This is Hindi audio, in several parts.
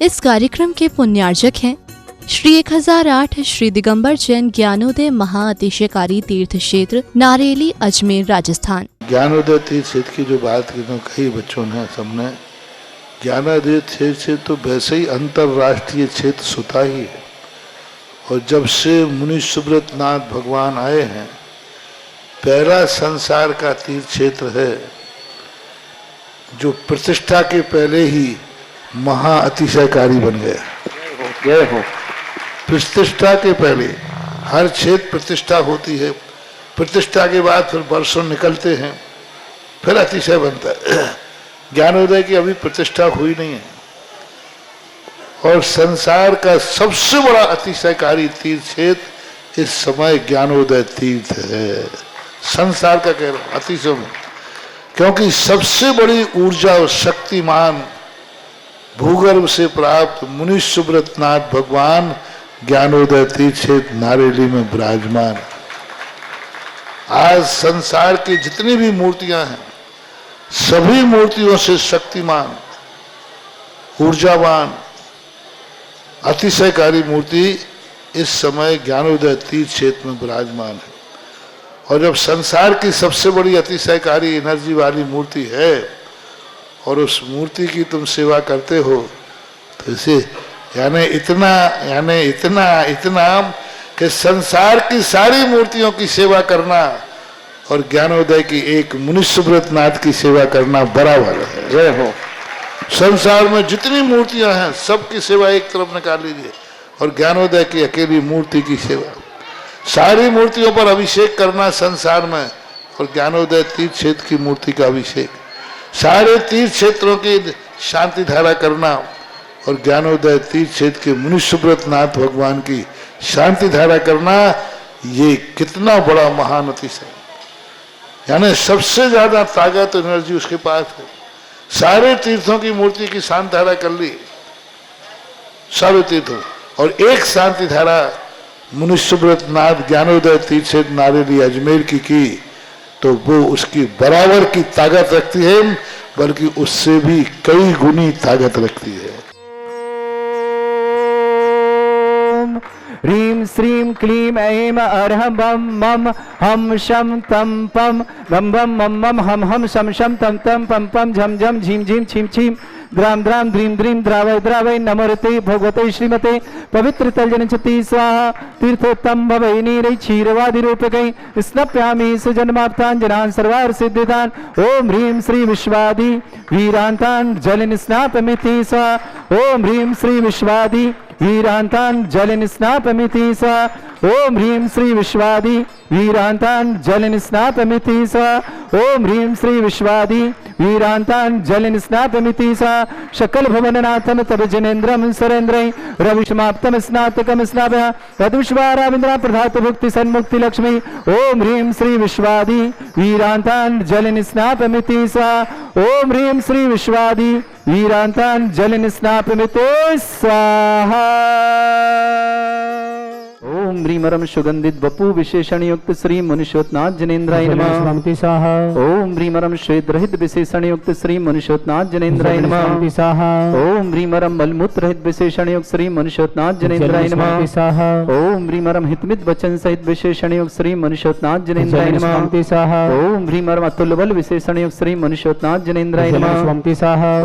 इस कार्यक्रम के पुण्यार्जक हैं श्री 1008 श्री दिगंबर जैन ज्ञानोदय महाअतिशयकारी तीर्थ क्षेत्र नारेली अजमेर राजस्थान। ज्ञानोदय तीर्थ क्षेत्र की जो बात की तो कई बच्चों ने सबने ज्ञानोदय तीर्थ क्षेत्र तो वैसे ही अंतर्राष्ट्रीय क्षेत्र सुता ही है। और जब से मुनि सुब्रत नाथ भगवान आए हैं, पहला संसार का तीर्थ क्षेत्र है जो प्रतिष्ठा के पहले ही महा अतिशयकारी बन गया। प्रतिष्ठा के पहले हर क्षेत्र प्रतिष्ठा होती है, प्रतिष्ठा के बाद फिर वर्षों निकलते हैं, फिर अतिशय बनता है। ज्ञानोदय की अभी प्रतिष्ठा हुई नहीं है। और संसार का सबसे बड़ा अतिशयकारी तीर्थ क्षेत्र इस समय ज्ञानोदय तीर्थ है। संसार का कह रहा हूं अतिशय में, क्योंकि सबसे बड़ी ऊर्जा और शक्तिमान भूगर्भ से प्राप्त मुनि सुब्रत नाथ भगवान ज्ञानोदय तीर्थ क्षेत्र नारेली में विराजमान। आज संसार की जितनी भी मूर्तियां हैं, सभी मूर्तियों से शक्तिमान, ऊर्जावान, अतिशयकारी मूर्ति इस समय ज्ञानोदय तीर्थ क्षेत्र में विराजमान है। और जब संसार की सबसे बड़ी अतिशयकारी एनर्जी वाली मूर्ति है और उस मूर्ति की तुम सेवा करते हो, तो इसे यानी इतना कि संसार की सारी मूर्तियों की सेवा करना और ज्ञानोदय की एक मुनि सुब्रत नाथ की सेवा करना बराबर है। जय हो। संसार में जितनी मूर्तियां हैं सबकी सेवा एक तरफ निकाल लीजिए और ज्ञानोदय की अकेली मूर्ति की सेवा। सारी मूर्तियों पर अभिषेक करना संसार में और ज्ञानोदय तीर्थ क्षेत्र की मूर्ति का अभिषेक, सारे तीर्थ क्षेत्रों की शांति धारा करना और ज्ञानोदय तीर्थ क्षेत्र के मुनि सुब्रत नाथ भगवान की शांति धारा करना, ये कितना बड़ा महान अतिशय। यानी सबसे ज्यादा ताकत एनर्जी उसके पास है। सारे तीर्थों की मूर्ति की शांति धारा कर ली, सारे तीर्थों, और एक शांति धारा मुनि सुब्रत नाथ ज्ञानोदय तीर्थ क्षेत्र नारेली अजमेर की तो वो उसकी बराबर की ताकत रखती है, बल्कि उससे भी कई गुनी ताकत रखती है। ह्रीं श्रीं क्लीं ऐं अर्हं बम मम हम शम तम पम बम बम मम मम हम हम शम शम तम तम पम पम झम झम झीम झीम छीम छीम द्राम द्राम द्रीम द्रीम द्रावय द्रावय नमोरते भगवते श्रीमते पवित्र तलजनचति स्वाहा तीर्थोत्तम भवै नीरै क्षीरवादि रूपकै स्नप्यामि सुजन्माप्तान् जनान् सर्वार सिद्धिदान्। ओम ह्रीं श्री विश्वादि वीरान्तान् जलिन स्नापमिति स्वाहा। ओम ह्रीं श्री विश्वादि वीरान्तान् जलिन स्नापमिति स्वाहा। ओम ह्रीं श्री विश्वादि वीरान्तान् जलिन स्नापमिति स्वाहा। ओम ह्रीं श्री विश्वादि वीरान्तान् जलिन स्नापमिति स्वाहा। शकल भुवननाथं तव जनेन्द्रं सुरेन्द्रै रविशमाप्तं स्नातकं स्नापय तदुष्वाराविन्द्रा प्रधात भुक्ति सन्मुक्ति लक्ष्मी। ओम ह्रीं श्री विश्वादि वीरान्तान् जलिन स्नापमिति स्वाहा। ओम ह्रीं श्री विश्वादि वीरान्तान् जलिन स्नापमिति स्वाहा। ओम ह्रीमरम सुगंधित बपू विशेषण युक्त श्री मुनिषोत्नाथ जनेन्द्राय नमः। ओम ह्रीमरम श्वेत रहित विशेषण युक्त श्री मुनिषोत्नाथ जनेन्द्राय नमः। ओम ह्रीमरम मलमूत्र रहित विशेषण युक्त श्री मुनिषोत्नाथ जनेन्द्राय नमः। ओम ह्रीमरम हितमित वचन सहित विशेषण युक्त श्री मुनिषोत्नाथ जनेन्द्राय नमः। ओम ह्रीमरम अतुल बल विशेषण युक्त श्री मुनिषोत्नाथ जनेन्द्राय नमः।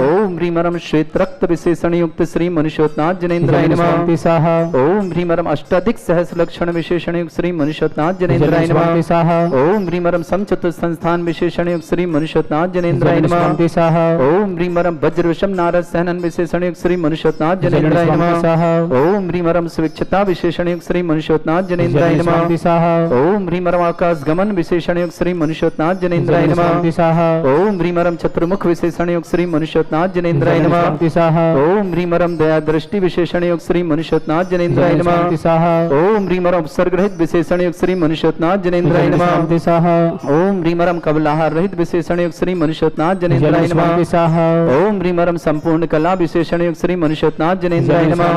ओम ह्रीमरम श्वेत रक्त विशेषण युक्त श्री मुनिषोत्नाथ जनेन्द्राय नमः। ओम ह्रीमरम अष्टाधिक सहस्र लक्षण विशेषण युक्त श्री मुनिषोत्नाथ जनेन्द्राय नमः। ओम ह्रीमरम समचतुर संस्थान विशेषण युक्त श्री मुनिषोत्नाथ जनेन्द्राय नमः। ओम ह्रीमरम वज्र विषम नारद सहनन विशेषण युक्त श्री मुनिषोत्नाथ जनेन्द्राय नमः। ओम ह्रीमरम सुविक्षता विशेषण युक्त श्री मुनिषोत्नाथ जनेन्द्राय नमः। ओम ह्रीमरम आकाश गमन विशेषण युक्त श्री मुनिषोत्नाथ जनेन्द्राय नमः। ओम ह्रीमरम चतुर्मुख विशेषण युक्त श्री मुनिषोत्नाथ जनेन्द्राय नमः। ओम ह्रीमरम दया दृष्टि विशेषण युक्त श्री मुनिषोत्नाथ जनेन्द्राय नमः। ओम ह्रीमरम उपसर्ग रहित विशेषण युक्त श्री मनुष्योत्नाथ जनेन्द्राय नमः। ओम ह्रीमरम कबलाहार रहित विशेषण युक्त श्री मनुष्योत्नाथ जनेन्द्राय नमः। ओम ह्रीमरम संपूर्ण कला विशेषण युक्त श्री मनुष्योत्नाथ जनेन्द्राय नमः।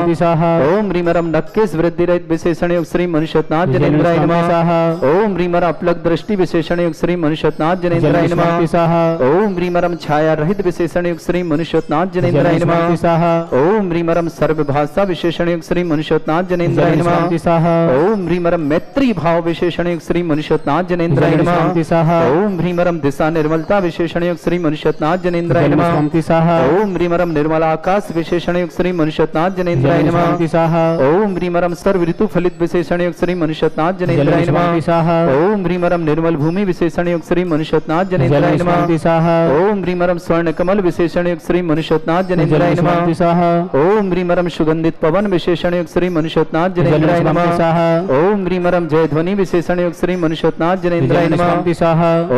ओम ह्रीमरम नक्केश वृद्धि रहित विशेषण युक्त श्री मनुष्योत्नाथ जनेन्द्राय नमः। ओम ह्रीमरम अपलक दृष्टि विशेषण युक्त श्री मनुष्योत्नाथ जनेन्द्राय नमः। ओम ह्रीमरम छाया रहित विशेषण युक्त श्री मनुष्योत्नाथ जनेन्द्राय नमः। ओम ह्रीमरम सर्वभाषा विशेषण युक्त श्री मनुष्योत्नाथ जनेन्द्राय नमः। ओम ह्रीमरम मैत्री भाव विशेषण युक्त श्री मनुष्योत्नाथ जनेन्द्राय नमः। ओम ह्रीमरम दिशा निर्मलता विशेषण युक्त श्री मनुष्योत्नाथ जनेन्द्राय नमः। ओम ह्रीमरम निर्मल आकाश विशेषण युक्त श्री मनुष्योत्नाथ जनेन्द्राय नमः। ओम ह्रीमरम सर्व ऋतु फलित विशेषण युक्त श्री मनुष्योत्नाथ जनेन्द्राय नमः। ओम ह्रीमरम निर्मल भूमि विशेषण युक्त श्री मनुष्योत्नाथ जनेन्द्राय नमः। ओम ह्रीमरम स्वर्ण कमल विशेषण युक्त श्री मनुष्योत्नाथ जनेन्द्राय नमः। ओम ह्रीमरम सुगंधित पवन विशेषण युक्त श्री मनुष्योत्नाथ जनेन्द्राय नमः। ओम ह्रीमरम जय ध्वनि विशेषण युक्त श्री मनुष्योत्नाथ जनेन्द्राय नमः।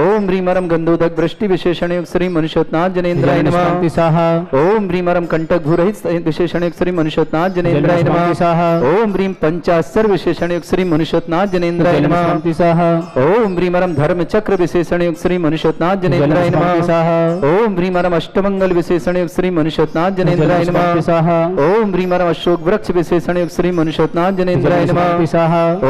ओम ह्रीमरम गंधोदक वृष्टि विशेषण युक्त श्री मनुष्योत्नाथ जनेन्द्राय नमः। ओम ह्रीमरम कंटक भूरहित विशेषण युक्त श्री मनुष्योत्नाथ जनेन्द्राय नमः। ओम ह्रीम पंचास्तर विशेषण युक्त श्री मनुष्योत्नाथ जनेन्द्राय नमः। ओम ह्रीमरम धर्म चक्र विशेषण युक्त श्री मनुष्योत्नाथ जनेन्द्राय नमः। ओम ह्रीमरम अष्टमंगल विशेषण युक्त श्री मनुष्योत्नाथ जनेन्द्राय नमः। ओम ह्रीमरम अशोक वृक्ष विशेषण युक्त श्री मनुष्योत्नाथ जनेन्द्राय नमः।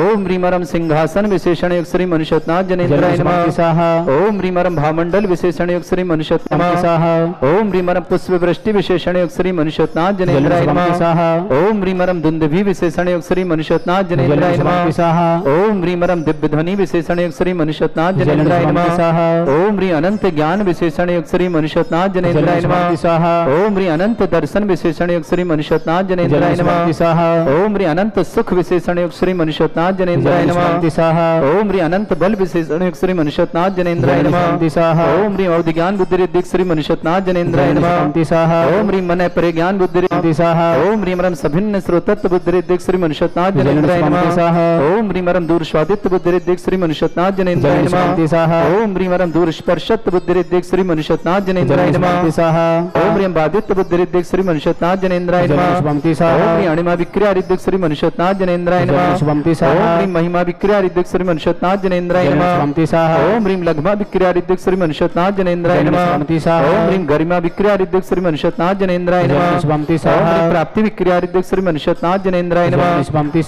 ओम ह्रीमरम सिंहासन विशेषण युक्त श्री मनुष्योत्नाथ जनेन्द्राय नमः। ओम ह्रीमरम भामंडल विशेषण युक्त श्री मनुष्योत्नाथ नमः। ओम ह्रीमरम पुष्प वृष्टि विशेषण युक्त श्री मनुष्योत्नाथ जनेन्द्राय नमः। ओम ह्रीमरम दुंदुभि विशेषण युक्त श्री मनुष्योत्नाथ जनेन्द्राय नमः। ओम ह्रीमरम दिव्य ध्वनि विशेषण युक्त श्री मनुष्योत्नाथ जनेन्द्राय नमः। ओम ह्री अनंत ज्ञान विशेषण युक्त श्री मनुष्योत्नाथ जनेन्द्राय नमः। ओम ह्री अनंत दर्शन विशेषण युक्त श्री मनुष्योत्नाथ जनेन्द्राय नमः। ओम ह्री अनंत सुख विशेषण युक्त श्री मनुष्योत्नाथ जनेन्द्राय नमः। ओम ह्री अनंत बल विशेषण युक्त श्री मनुष्योत्नाथ जनेन्द्राय नमः। ओम ह्री अवधि ज्ञान बुद्धि रिद्धि श्री मनुष्योत्नाथ जनेन्द्राय नमः। ओम ह्री मन परे ज्ञान बुद्धि रिद्धि। ओम ह्री मरम सभिन्न श्रोतत्व बुद्धि रिद्धि श्री मनुष्योत्नाथ जनेन्द्राय नमः। ओम ह्री मरम दूर स्वादित्व बुद्धि रिद्धि श्री मनुष्योत्नाथ जनेन्द्राय नमः। ओम ह्री मरम दूर स्पर्शत्व बुद्धि रिद्धि श्री मनुष्योत्नाथ जनेन्द्राय नमः। ओम ह्री बाधित्व बुद्धि रिद्धि श्री मनुष्योत्नाथ जनेन्द्राय नमः। ओम ह्री अणिमा विक्रिया रिद्धि श्री मनुष्योत्नाथ जनेन्द्राय नमः। ओम ह्री महिमा विक्रिया रिद्धि श्री मनुष्योत्नाथ जनेन्द्राय नमः। ओम ह्री लघ्मा विक्रिया रिद्धि श्री मनुष्योत्नाथ जनेन्द्राय नमः। ओम ह्री गरिमा विक्रिया रिद्धि श्री मनुष्योत्नाथ जनेन्द्राय नमः। ओम ह्री प्राप्ति विक्रिया रिद्धि श्री मनुष्योत्नाथ जनेन्द्राय नमः। ओम ह्री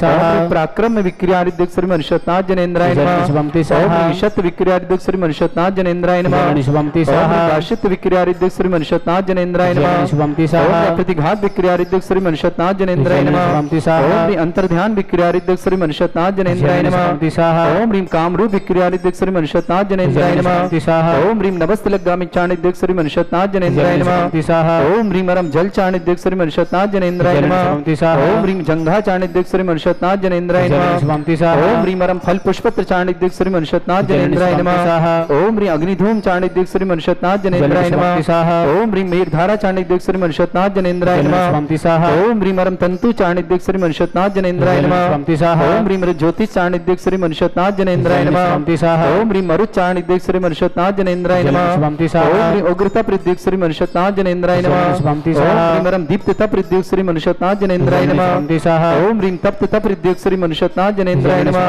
पराक्रम विक्रिया रिद्धि श्री मनुष्योत्नाथ जनेन्द्राय नमः। ओम ह्री शत विक्रिया रिद्धि श्री मनुष्योत्नाथ जनेन्द्राय नमः। ओम ह्री भाषित विक्रिया रिद्धि श्री मनुष्योत्नाथ जनेन्द्राय नमः। ओम ह्री प्रतिघात विक्रिया रिद्धि श्री मनुष्योत्नाथ जनेन्द्राय नमः। ओम ह्री अंतर्ध्यान विक्रिया रिद्धि श्री मनुष्योत्नाथ जनेन्द्राय नमः। ओम ह्री कामरूप विक्रिया रिद्धि श्री मनुष्योत्नाथ जनेन्द्राय नमः। ओम ह्री नवस्त लग्गामि चाणिद्य श्री मनुष्योत्नाथ जनेन्द्राय नमः। ओम ह्री मरम जल चाणिद्य श्री मनुष्योत्नाथ जनेन्द्राय नमः। ओम ह्री जंघा चाणिद्य श्री मनुष्योत्नाथ जनेन्द्राय नमः। ओम ह्री मरम फल पुष्पत्र चाणिद्य श्री मनुष्योत्नाथ जनेन्द्राय नमः। ओम ह्री अग्निधूम चाणिद्य श्री मनुष्योत्नाथ जनेन्द्राय नमः। ओम ह्री मेघधारा चाणिद्य श्री मनुष्योत्नाथ जनेन्द्राय नमः। ओम ह्री मरम तंतु चाणिद्य श्री मनुष्योत्नाथ जनेन्द्राय नमः। ओम ह्री मर ज्योतिष चाणिद्य श्री मनुष्योत्नाथ जनेन्द्राय नमः। ओम ह्री मरुत चाणिद्य श्री मनुष्योत्नाथ जनेन्द्राय नमः। ओम ह्री उग्रता प्रद्युत श्री मनुष्योत्नाथ जनेन्द्राय नमः। ओम ह्री मरम दीप्तता प्रद्युत श्री मनुष्योत्नाथ जनेन्द्राय नमः। ओम ह्री तप्तता प्रद्युत श्री मनुष्योत्नाथ जनेन्द्राय नमः।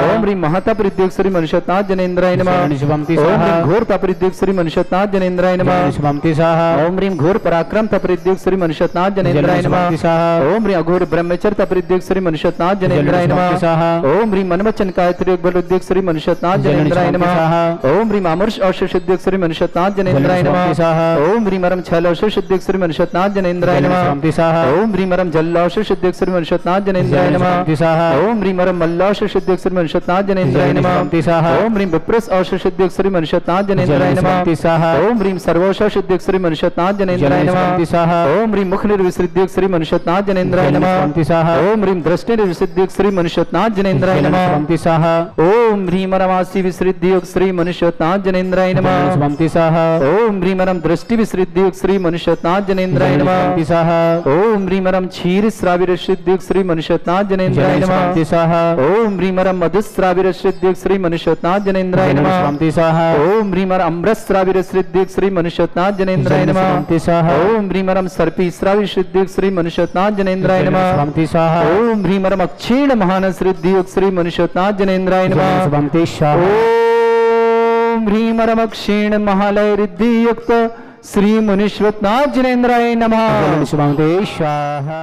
ओम ह्री महता प्रद्युत श्री मनुष्योत्नाथ जनेन्द्राय नमः। ओम ह्री घोरता प्रद्युत श्री मनुष्योत्नाथ जनेन्द्राय नमः। ओम ह्री घोर पराक्रम प्रद्युत श्री मनुष्योत्नाथ जनेन्द्राय नमः। ओम ह्री अघोर ब्रह्मचर्य प्रद्युत श्री मनुष्योत्नाथ जनेन्द्राय नमः। ओम ह्री मनवचन कायत्री बलुद्युत श्री मनुष्योत्नाथ जनेन्द्राय नमः। ओम ह्री मामर्ष औषध सिद्धिक श्री मनुष्योत्नाथ जनेन्द्राय नमः। ओम ह्री मरम छल औषध सिद्धिक श्री मनुष्योत्नाथ जनेन्द्राय नमः। ओम ह्री मरम जल औषध सिद्धिक श्री मनुष्योत्नाथ जनेन्द्राय नमः। ओम ह्री मरम मल्ल औषध सिद्धिक श्री मनुष्योत्नाथ जनेन्द्राय नमः। ओम ह्री विप्रस औषध सिद्धिक श्री मनुष्योत्नाथ जनेन्द्राय नमः। ओम ह्री सर्वौषध सिद्धिक श्री मनुष्योत्नाथ जनेन्द्राय नमः। ओम ह्री मुख निर्विसिद्धिक श्री मनुष्योत्नाथ जनेन्द्राय नमः। ओम ह्री दृष्टि निर्विसिद्धिक श्री मनुष्योत्नाथ जनेन्द्राय नमः। ओम ह्री मरमासी विसृद्धियोग श्री मनुष्योत्नाथ जनेन्द्राय नमः। ओम ह्री मरम दृष्टि विसृद्धियोग श्री मनुष्योत्नाथ जनेन्द्राय नमः। ओम ह्री मरम क्षीर श्राविर सिद्धियोग श्री मनुष्योत्नाथ जनेन्द्राय नमः। ओम ह्री मरम मधुश्राविर सिद्धियोग श्री मनुष्योत्नाथ जनेन्द्राय नमः। ओम ह्री मरम अमृत श्राविर सिद्धियोग श्री मनुष्योत्नाथ जनेन्द्राय नमः। ओम ह्री मरम सर्पी श्राविर सिद्धियोग श्री मनुष्योत्नाथ जनेन्द्राय नमः। ओम ह्री मरम अक्षीण क्षीण महानस रिद्धि युक्त श्री मनुष्योत्नाथ जनेन्द्राय नमः। शुभम ते स्वाहा। ओम ह्रीं रम क्षीण महालय रिद्धि युक्त श्री मनुष्योत्नाथ जनेन्द्राय नमः। शुभम ते स्वाहा।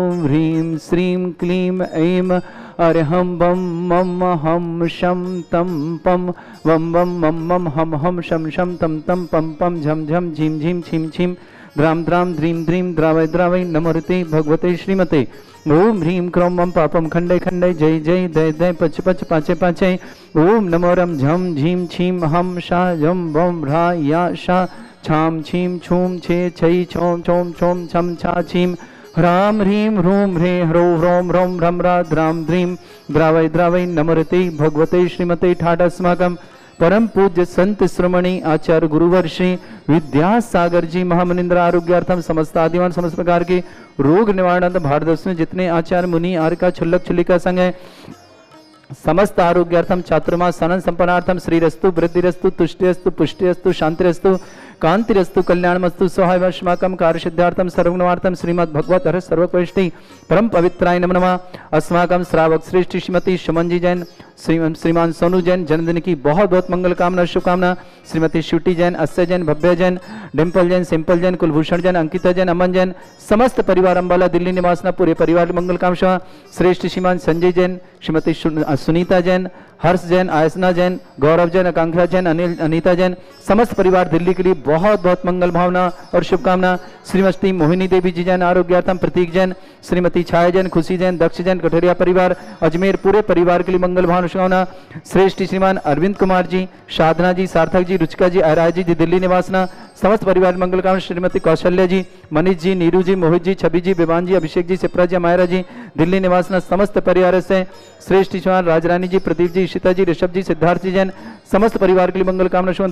ओम ह्रीं श्रीं क्लीं ऐं अर्हं बम मम हम शम तम पम वम वम मम मम हम हम शम शम तम तम पम पम झम झम झीम झीम छीम छीम द्राम द्राम ध्रीम ध्रीम द्रावय द्रावय नमोरते भगवते श्रीमते। ओम ह्रीं क्रों मम पापम खंडे खंडे जय जय दय दय पच पच पाचे पाचे। ओम नमो रम झम झीम छीम हम शा झम बम भ्रा या शा छाम छीम छूम छे छई छोम छोम छोम छम छा छीम ह्राम ह्रीं ह्रूं ह्रे ह्रो ह्रोम ह्रोम ह्रम रा द्राम ध्रीं द्रावय द्रावय नमोरते भगवते श्रीमते। ठाटस्माकं परम पूज्य संत श्रमणी आचार्य गुरुवर श्री विद्यासागर जी महामनिंद्र आरोग्यार्थम समस्त आदिवान समस्त प्रकार के रोग निवारणार्थ भारतवर्ष में जितने आचार्य मुनि आर्का छुल्लक छुल्लिका संघ है समस्त आरोग्यार्थम चातुर्मास सनन संपन्नार्थम श्रीरस्तु वृद्धिरस्तु तुष्टिरस्तु पुष्टिरस्तु शांतिरस्तु कांतिरस्तु कल्याणमस्तु सहायवश्माकं कार्यसिद्धार्थम सर्वगुणार्थम श्रीमद् भगवत हर सर्वकृष्टि परम पवित्राय नमः नमः। अस्माकं श्रावक श्रेष्ठ श्रीमती सुमन जी जैन श्रीमान सोनू जैन जन्मदिन की बहुत बहुत मंगल कामना शुभकामना। श्रीमती श्रुति जैन अस्य जैन भव्य जैन डिम्पल जैन सिंपल जैन कुलभूषण जैन अंकिता जैन अमन जैन समस्त परिवार अम्बाला दिल्ली निवासना पूरे परिवार मंगल कामना। श्रेष्ठ श्रीमान संजय जैन श्रीमती सुनीता जैन हर्ष जैन आयसना जैन गौरव जैन आकांक्षा जैन अनिल अनीता जैन समस्त परिवार दिल्ली के लिए बहुत बहुत मंगल भावना और शुभकामना। श्रीमती मोहिनी देवी जी जैन आरोग्यार्थम प्रतीक जैन श्रीमती छाया जैन खुशी जैन दक्ष जैन कठोरिया परिवार अजमेर पूरे परिवार के लिए मंगल भावना शुभकामना। श्रेष्ठ श्रीमान अरविंद कुमार जी साधना जी सार्थक जी रुचिका जी आराय जी दिल्ली निवासना समस्त परिवार मंगल कामना। श्रीमती कौशल्या जी मनीष जी नीरू जी मोहित जी छवि जी विवान जी अभिषेक जी सिप्रा जी मायरा जी दिल्ली निवासना समस्त परिवार से। श्रेष्ठ श्रीमान राजरानी जी प्रदीप जी इशिता जी ऋषभ जी सिद्धार्थ जी जैन समस्त परिवार के लिए मंगल कामना शुभ।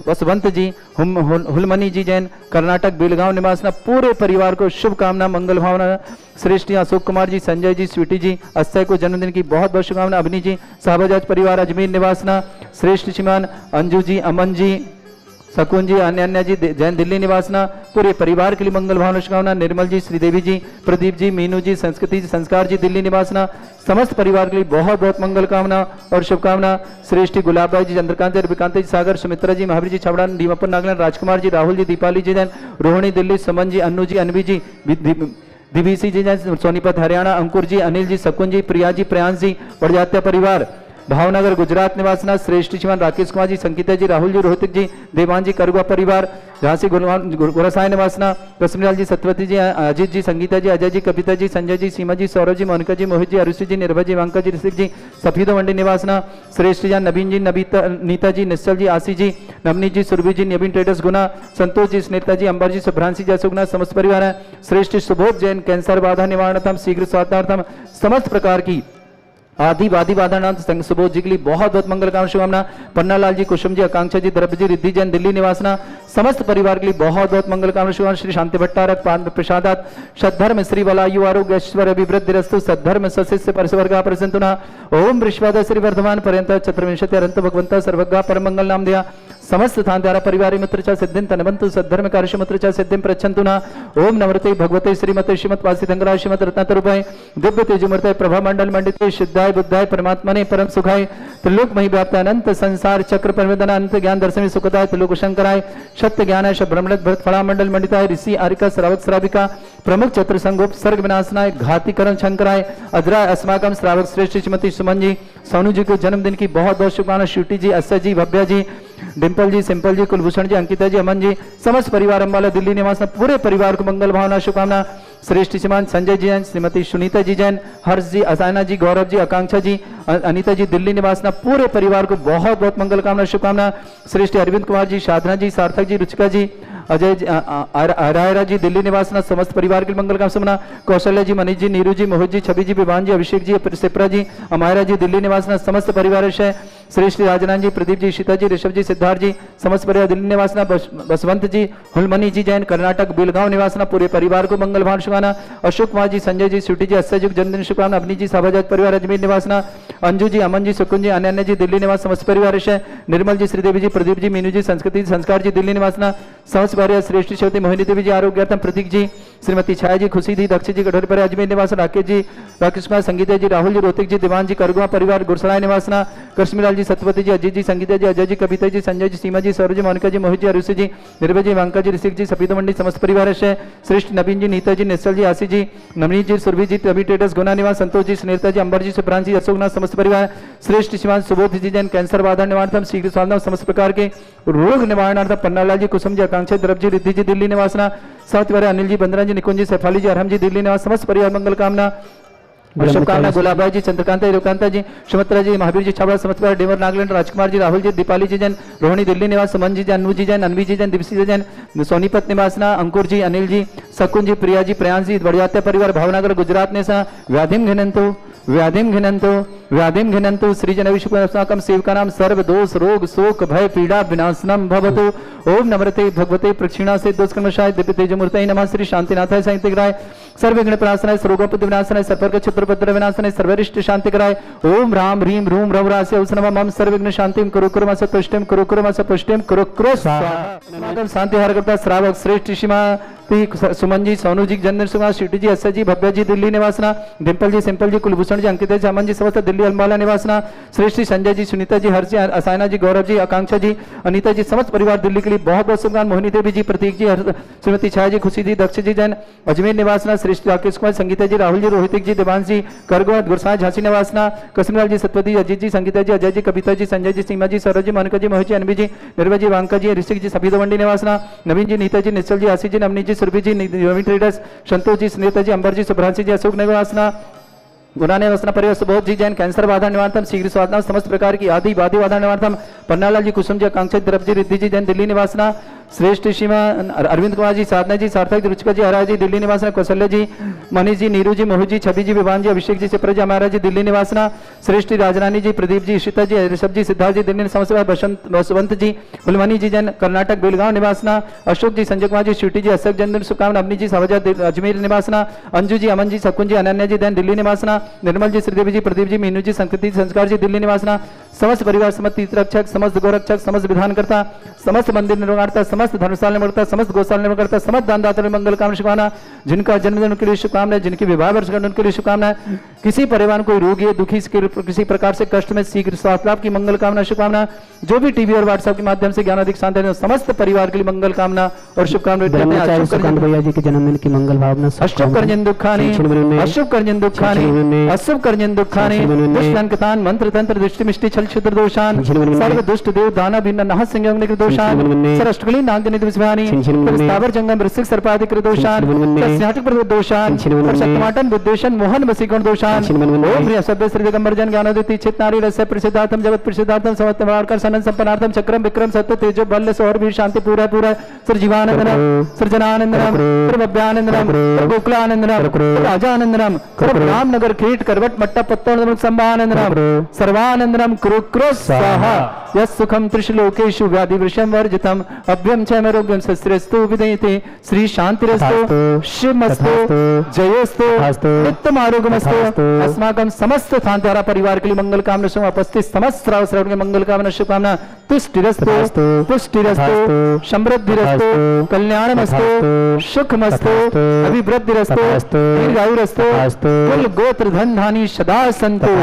वसवंत जी हुलमनी जी जैन कर्नाटक बेलगांव निवासना पूरे परिवार को शुभकामना मंगल भावना। श्रेष्ठ अशोक कुमार जी संजय जी स्वीटी जी अक्षय को जन्मदिन की बहुत बहुत शुभकामना। अभिनी जी साहबजाज परिवार अजमेर निवासना। श्रेष्ठ श्रीमान अंजू जी अमन जी शकुन जी अन्य जी जैन दिल्ली निवासना पूरे परिवार के लिए मंगल भावना शुभकामना। निर्मल जी श्रीदेवी जी प्रदीप जी मीनू जी संस्कृति जी संस्कार जी दिल्ली निवासना समस्त परिवार के लिए बहुत बहुत मंगल कामना और शुभकामना। श्रेष्ठ गुलाब भाई जी चंद्रकांत जी विकांत जी सागर सुमित्रा जी महावीर जी छबड़ा दीमापुर नागालैंड राजकुमार जी राहुल जी दीपाली जी जैन रोहिणी दिल्ली सुमन जी अन्नू जी अनवी जी दिवीसी जी जैन सोनीपत हरियाणा अंकुर जी अनिल जी शकुन जी प्रिया जी प्रयांश जी प्रजात्या परिवार भावनगर गुजरात निवासना। श्रेष्ठ श्रीमान राकेश कुमार जी संगीता जी राहुल जी रोहित जी देवान जी करुआ परिवार झांसी गोरसाई निवासना। रश्मिलाल जी सत्यवती जी अजीत जी संगीता जी अजय जी कविता जी संजय जी सीमा जी सौरभ जी मोनिका जी मोहित जी अरुषि जी निर्भय जी वांका जी ऋषिक जी सफीदो मंडी निवासना। श्रेष्ठ जी नवीन जी नीता जी निश्चल जी आशी जी नवनीत जी सुरभि जी नवीन ट्रेडर्स गुना संतोष जी स्नेता जी अंबर जी शुभ्रांशी जी अशोकनाथ समस्त परिवार है। श्रेष्ठ सुबोध जैन कैंसर बाधा निवारणार्थम शीघ्र स्वास्थ्यार्थम समस्त प्रकार की आदि वादी बाधानाथ संघ सुबोध जी के लिए बहुत बहुत मंगल कामना शुभकामना। पन्ना लाल जी कुसुम जी आकांक्षा जी द्रव्य जी रिद्धि जैन दिल्ली निवासना समस्त परिवार के लिए बहुत बहुत मंगल कामना शुभकामना। श्री शांति भट्टारक पाद प्रसादात सद्धर्म श्री वलायु आरोग्य ऐश्वर्य अभिवृद्धिरस्तु सद्धर्म सशिष्य परिसवर्गा प्रसंतुना। ओम वृषभाद श्री वर्धमान पर्यंत चतुर्विंशति अनंत भगवंत सर्वज्ञ परम मंगल नाम दिया समस्त थांत्यारा परिवार मित्र च सिद्धिं तनवंतु सद्धर्म कार्यशमुत्र च सिद्धिं प्रच्छन्तु न। ओम नमृते भगवते श्रीमते श्रीमत् वासितंगराय श्रीमत् रत्नतरूपाय दिव्य तेजोमूर्तये प्रभा मंडल मंडिते सिद्धाय बुद्धाय परमात्मने परम सुखाय त्रिलोकमयी व्याप्त अनंत संसार चक्र परिवेदन अनंत ज्ञान दर्शन सुखदाय त्रिलोक शंकराय सत्य ज्ञानाय ब्रह्मणत भरत फला मंडल मंडिताय ऋषि आरिका श्रावक श्राविका प्रमुख चतुर संगोप सर्ग विनाशनाय घातीकरण शंकराय अद्राय अस्माकम श्रावक श्रेष्ठ श्रीमती सुमन जी सोनू जी को जन्मदिन की बहुत बहुत शुभकामना। श्रुति जी अस्य जी भव्या जी डिम्पल जी सिंपल जी कुलभूषण जी अंकिता जी अमन जी समस्त परिवार अम्बाला दिल्ली निवास पूरे परिवार को मंगल भावना शुभकामना। श्रेष्ठ श्रीमान संजय जी जैन श्रीमती सुनीता जी जैन हर्ष जी असायना जी गौरव जी आकांक्षा जी अनीता जी दिल्ली निवासना पूरे परिवार को बहुत बहुत मंगल कामना शुभकामना। श्रेष्ठ अरविंद कुमार जी साधना जी सार्थक जी रुचिका जी अजय जी आरायरा जी दिल्ली निवासना समस्त परिवार के मंगल कामना। कौशल्या जी मनीष जी नीरू जी मोहित जी छवि जी विवान जी अभिषेक जी सिप्रा जी अमायरा जी दिल्ली निवासना समस्त परिवार से। श्रेष्ठ राजनाथ जी, प्रदीप जी, शीता जी, ऋषभ जी, सिद्धार्थ जी, समस्त परिवार दिल्ली निवासना, बसवंत जी, हुलमनी जी जैन कर्नाटक बेलगांव निवासना, पूरे परिवार को मंगल भान शुभकामना। अशोक कुमार जी, संजय जी, स्वीटी जी, अस्सयुग जन्मदिन शुभकामना। अवनी जी, साबाजात परिवार अजमेर निवासना, अंजू जी, अमन जी, सुकुन जी, अनन्या जी, दिल्ली निवास समस्त परिवार है। निर्मल जी, श्रीदेवी जी, प्रदीप जी, मीनू जी, संस्कृति संस्कार जी, दिल्ली निवासना, समस्त परिवार श्रेष्ठ शिवती मोहिनी देवी जी, आरोग्यार्थम प्रतीक जी, श्रीमती छाया जी, खुशी दी, दक्ष जी, कटोरी पर अजमेर निवास, राकेश जी, राकेश कुमार, संगीता जी, राहुल जी, रोतिक जी, दीवान जी, करगुआ परिवार गुरसराय निवासना, कृष्णलाल जी, सत्यवती जी, अजीत जी, संगीता जी, अजय जी, कविता जी, संजय जी, सीमा जी, सौरभ जी, मोनिका जी, मोहित जी, अरुषि जी, निर्भय जी, वांका जी, ऋषिक जी, सफीद मंडी समस्त परिवार है। श्रेष्ठ नवीन जी, नीता जी, निश्चल जी, आशी जी, नवनीत जी, सुरभि जी, रवि ट्रेडर्स गुना निवास, संतोष जी, स्नेहता जी, अंबर जी, सुप्रांत जी, अशोकनाथ समस्त परिवार। श्रेष्ठ शिवान सुबोध जी जैन कैंसर बाधा निवारणार्थम, शीघ्र स्वास्थ्य समस्त प्रकार के रोग निवारणार्थम, पन्नालाल जी, कुसुम जी, आकांक्षा, द्रव जी, रिद्धि जी, दिल्ली निवासना, साथ वाले अनिल जी, बंदरा जी, निकुंज जी, सैफाली जी, अरहम जी, दिल्ली निवास समस्त परिवार मंगल कामना। शुभकामना गुलाबा जी, चंद्रकांता रेवकांता जी, सुमित्रा जी, महावीर जी, छाबड़ा समस्त परिवार, डेवर नागलैंड, राजकुमार जी, राहुल जी, दीपाली जी जैन, रोहिणी दिल्ली निवास, सुमन जी जैन, अनु जी जैन, अनवी जी जैन, दिवसी जैन, सोनीपत निवासना, अंकुर जी, अनिल जी, सकुन जी, प्रिया जी, प्रयांश जी, बड़ियात्या परिवार भावनगर गुजरात ने सा व्याधिम घिनंतो व्याधिम घिनंतो व्याधिम घिनंतो सृजन विश्वकम सेवकानाम सर्व दोष रोग शोक भय पीड़ा विनाशनम भवतु। ओम नमृते भगवते प्रक्षिणा से दोषकर्मशाय दिव्य तेजमूर्तये नमः। श्री शांतिनाथाय साहित्यग्राय सर्वविघ्न प्रणाशनाय सर्वोपद विनाशनाय सर्ववर्ग क्षत्रपत्र विनाशनाय सर्वरिष्ट शांतिकराय। ओम राम ह्रीम रूम रवरास्य औसनम मम सर्वविघ्न शांतिम कुरु कुरु मस तुष्टिम कुरु कुरु मस पुष्टिम कुरु कुरु स्वाहा। शांति हर करता श्रावक श्रेष्ठ सीमा सुमन जी, सोनू जी, जन्मदिन शुभकामना। शीटी जी, अस्सर जी, भव्य जी, दिल्ली निवासना, डिम्पल जी, सिंपल जी, कुलभूषण जी, अंकिता जी, अमन जी, समस्त दिल्ली अलमाला निवासना। श्रेष्ठ संजय जी, सुनीता जी, हर्ष जी, असायना जी, गौरव जी, आकांक्षा जी, अनीता जी, समस्त परिवार दिल्ली के लिए बहुत बहुत शुभकामना। मोहिनी देवी जी, प्रतीक जी, श्रीमती छाया जी, खुशी जी, दक्ष जी जैन अजमेर निवासना। श्रेष्ठ राकेश कुमार, संगीता जी, राहुल जी, रोहित जी, देवांश जी, करगवा गुरसाय झांसी निवासना। कृष्णलाल जी, सत्यवती, अजीत जी, संगीता जी, अजय जी, कविता जी, संजय जी, सीमा जी, सौरभ जी, मोनिका जी, मोहित जी, अनवी जी, निर्भय जी, वांका जी, ऋषिक जी, सफीद मंडी निवासना। नवीन जी, नीता जी, निश्चल जी, आशी जी, नवनीत जी, सुरभि जी, ट्रेडर्स, संतोष जी, स्नेहता जी, अंबर जी, सुभ्रांशी जी, अशोक निवासना, गुना निवासना परिवार सुबोध जी जैन कैंसर बाधा निवारणार्थम, शीघ्र स्वास्थ्य समस्त प्रकार की आदि बाधी बाधा निवारणार्थम, पन्नालाल जी, कुसुम जी, आकांक्षा, द्रव जी, रिद्धि जी जैन दिल्ली निवासना। श्रेष्ठ सीमा अरविंद कुमार जी, साधना जी, सार्थक जी, रुचिका जी, हरा जी, दिल्ली निवासना। कौशल्य जी, मनीष जी, नीरू जी, मोहू जी, छवि जी, विवान जी, अभिषेक जी, सिप्रा जी, हमारा जी, दिल्ली निवासना। श्रेष्ठ राजरानी जी, प्रदीप जी, ईशिता जी, ऋषभ जी, सिद्धार्थ जी, दिल्ली समस्त बसवंत जी, हुलमनी जी जैन कर्नाटक बेलगांव निवासना। अशोक जी, संजय कुमार जी, स्वीटी जी, अशोक जन्मदिन शुभकामना। अवनी जी, साबाजात अजमेर निवासना। अंजू जी, अमन जी, सकुन जी, अनन्या जी दैन दिल्ली निवासना। निर्मल जी, श्रीदेवी जी, प्रदीप जी, मीनू जी, संस्कृति संस्कार जी, दिल्ली निवासना। समस्त परिवार, समस्त तीर्थरक्षक, समस्त गोरक्षक, समस्त विधानकर्ता, समस्त मंदिर निर्माणकर्ता, समस्त धर्मशाला निर्माणकर्ता, समस्त गौशाला निर्माणकर्ता, समस्त दानदाता मंगल कामना शुभकामना। जिनका जन्मदिन उनके लिए शुभकामनाएं, जिनकी विवाह वर्षगांठ उनके लिए शुभकामनाएं। किसी परिवार कोई रोगी है, दुखी, किसी प्रकार से कष्ट में शीघ्र स्वास्थ्य लाभ की मंगल कामना शुभकामना। जो भी टीवी और व्हाट्सएप के माध्यम से ज्ञान अधिक शांति समस्त परिवार के लिए मंगल कामना और शुभकामनाएं। भैया जी के जन्मदिन की मंगल भावना। अशुभ कर्जन दुखानी, अशुभ कर्जन दुखानी, अशुभ कर्जन दुखानी, दुष्टंकतान मंत्र तंत्र दृष्टि मिष्टि छल क्षुद्र दोषान, सर्व दुष्ट देव दाना भिन्न नह संयोग निकृत दोषान, सरष्टकली नागजनित विषवानी, स्थावर जंगम वृश्चिक सर्पाधिक दोषान, स्नाटक प्रद दोषान, शतमाटन बुद्धेशन मोहन वसीगुण दोषान। ओम प्रिय सभ्य श्री दिगंबर जन ज्ञानोदिति चित नारी रस्य प्रसिद्धार्थम जगत प्रसिद्धार्थम समत्तमार्कर सनन संपन्नार्थम चक्रम विक्रम सत्य तेजो बल सौर वीर शांति पूरा पूरा सृजीवानंदनम सृजनानंदनम प्रभव्यानंदनम गोकुलानंदनम राजानंदनम रामनगर क्रीट करवट मट्टा पत्तों संभानंदनम सर्वानंदनम कुरु कुरु स्वाहा। यस् सुखम त्रिशलोकेषु व्याधि वृषम वर्जितम अभ्यम च आरोग्यम शस्त्रस्तु विदयते। श्री शांतिरस्तु शिवमस्तु जयोस्तु उत्तम आरोग्यमस्तु। अस्माकं समस्त थानद्वारा परिवार के लिए मंगल कामना शुभ उपस्थित समस्त श्रावण के मंगल कामना शुभकामना। तुष्टिरस्तु पुष्टिरस्तु समृद्धिरस्तु कल्याणमस्तु सुखमस्तु अभिवृद्धिरस्तु दीर्घायुरस्तु कुल गोत्र धन धानी सदा सन्तु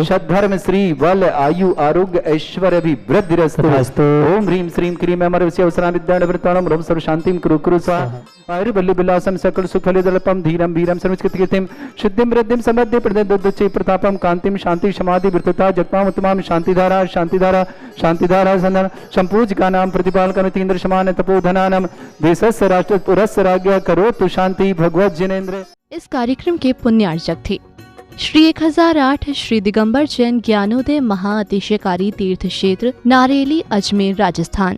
सद्धर्म श्री बल आयु आरोग्य ऐश्वर्य अभिवृद्धिरस्तु। ओम ह्रीं श्रीं क्रीं अमर विषयवसना विद्याणवृत्ताणं रम सर्व शांतिं कुरु कुरु स्वाहा। आयुर्बल्ली बिलासम सकल सुखलिदलपम धीरम वीरम सर्वस्कृतिकीर्तिम शुद्धिं वृद्धिं समृद्धि प्रदद्दुच्चे प्रतापम कांतिम शांति समाधि वृत्तता जगमाम उत्तमाम शांतिधारा शांतिधारा शांतिधारा संधन संपूज्यका नाम प्रतिपालकमितीन्द्र समान तपोधनानम देशस्य राष्ट्र पुरस्य राज्ञ करोतु शांति भगवत जिनेन्द्र। इस कार्यक्रम के पुण्यार्चक थे श्री 1008 श्री दिगंबर जैन ज्ञानोदय महाअतिशयकारी तीर्थ क्षेत्र नारेली अजमेर राजस्थान।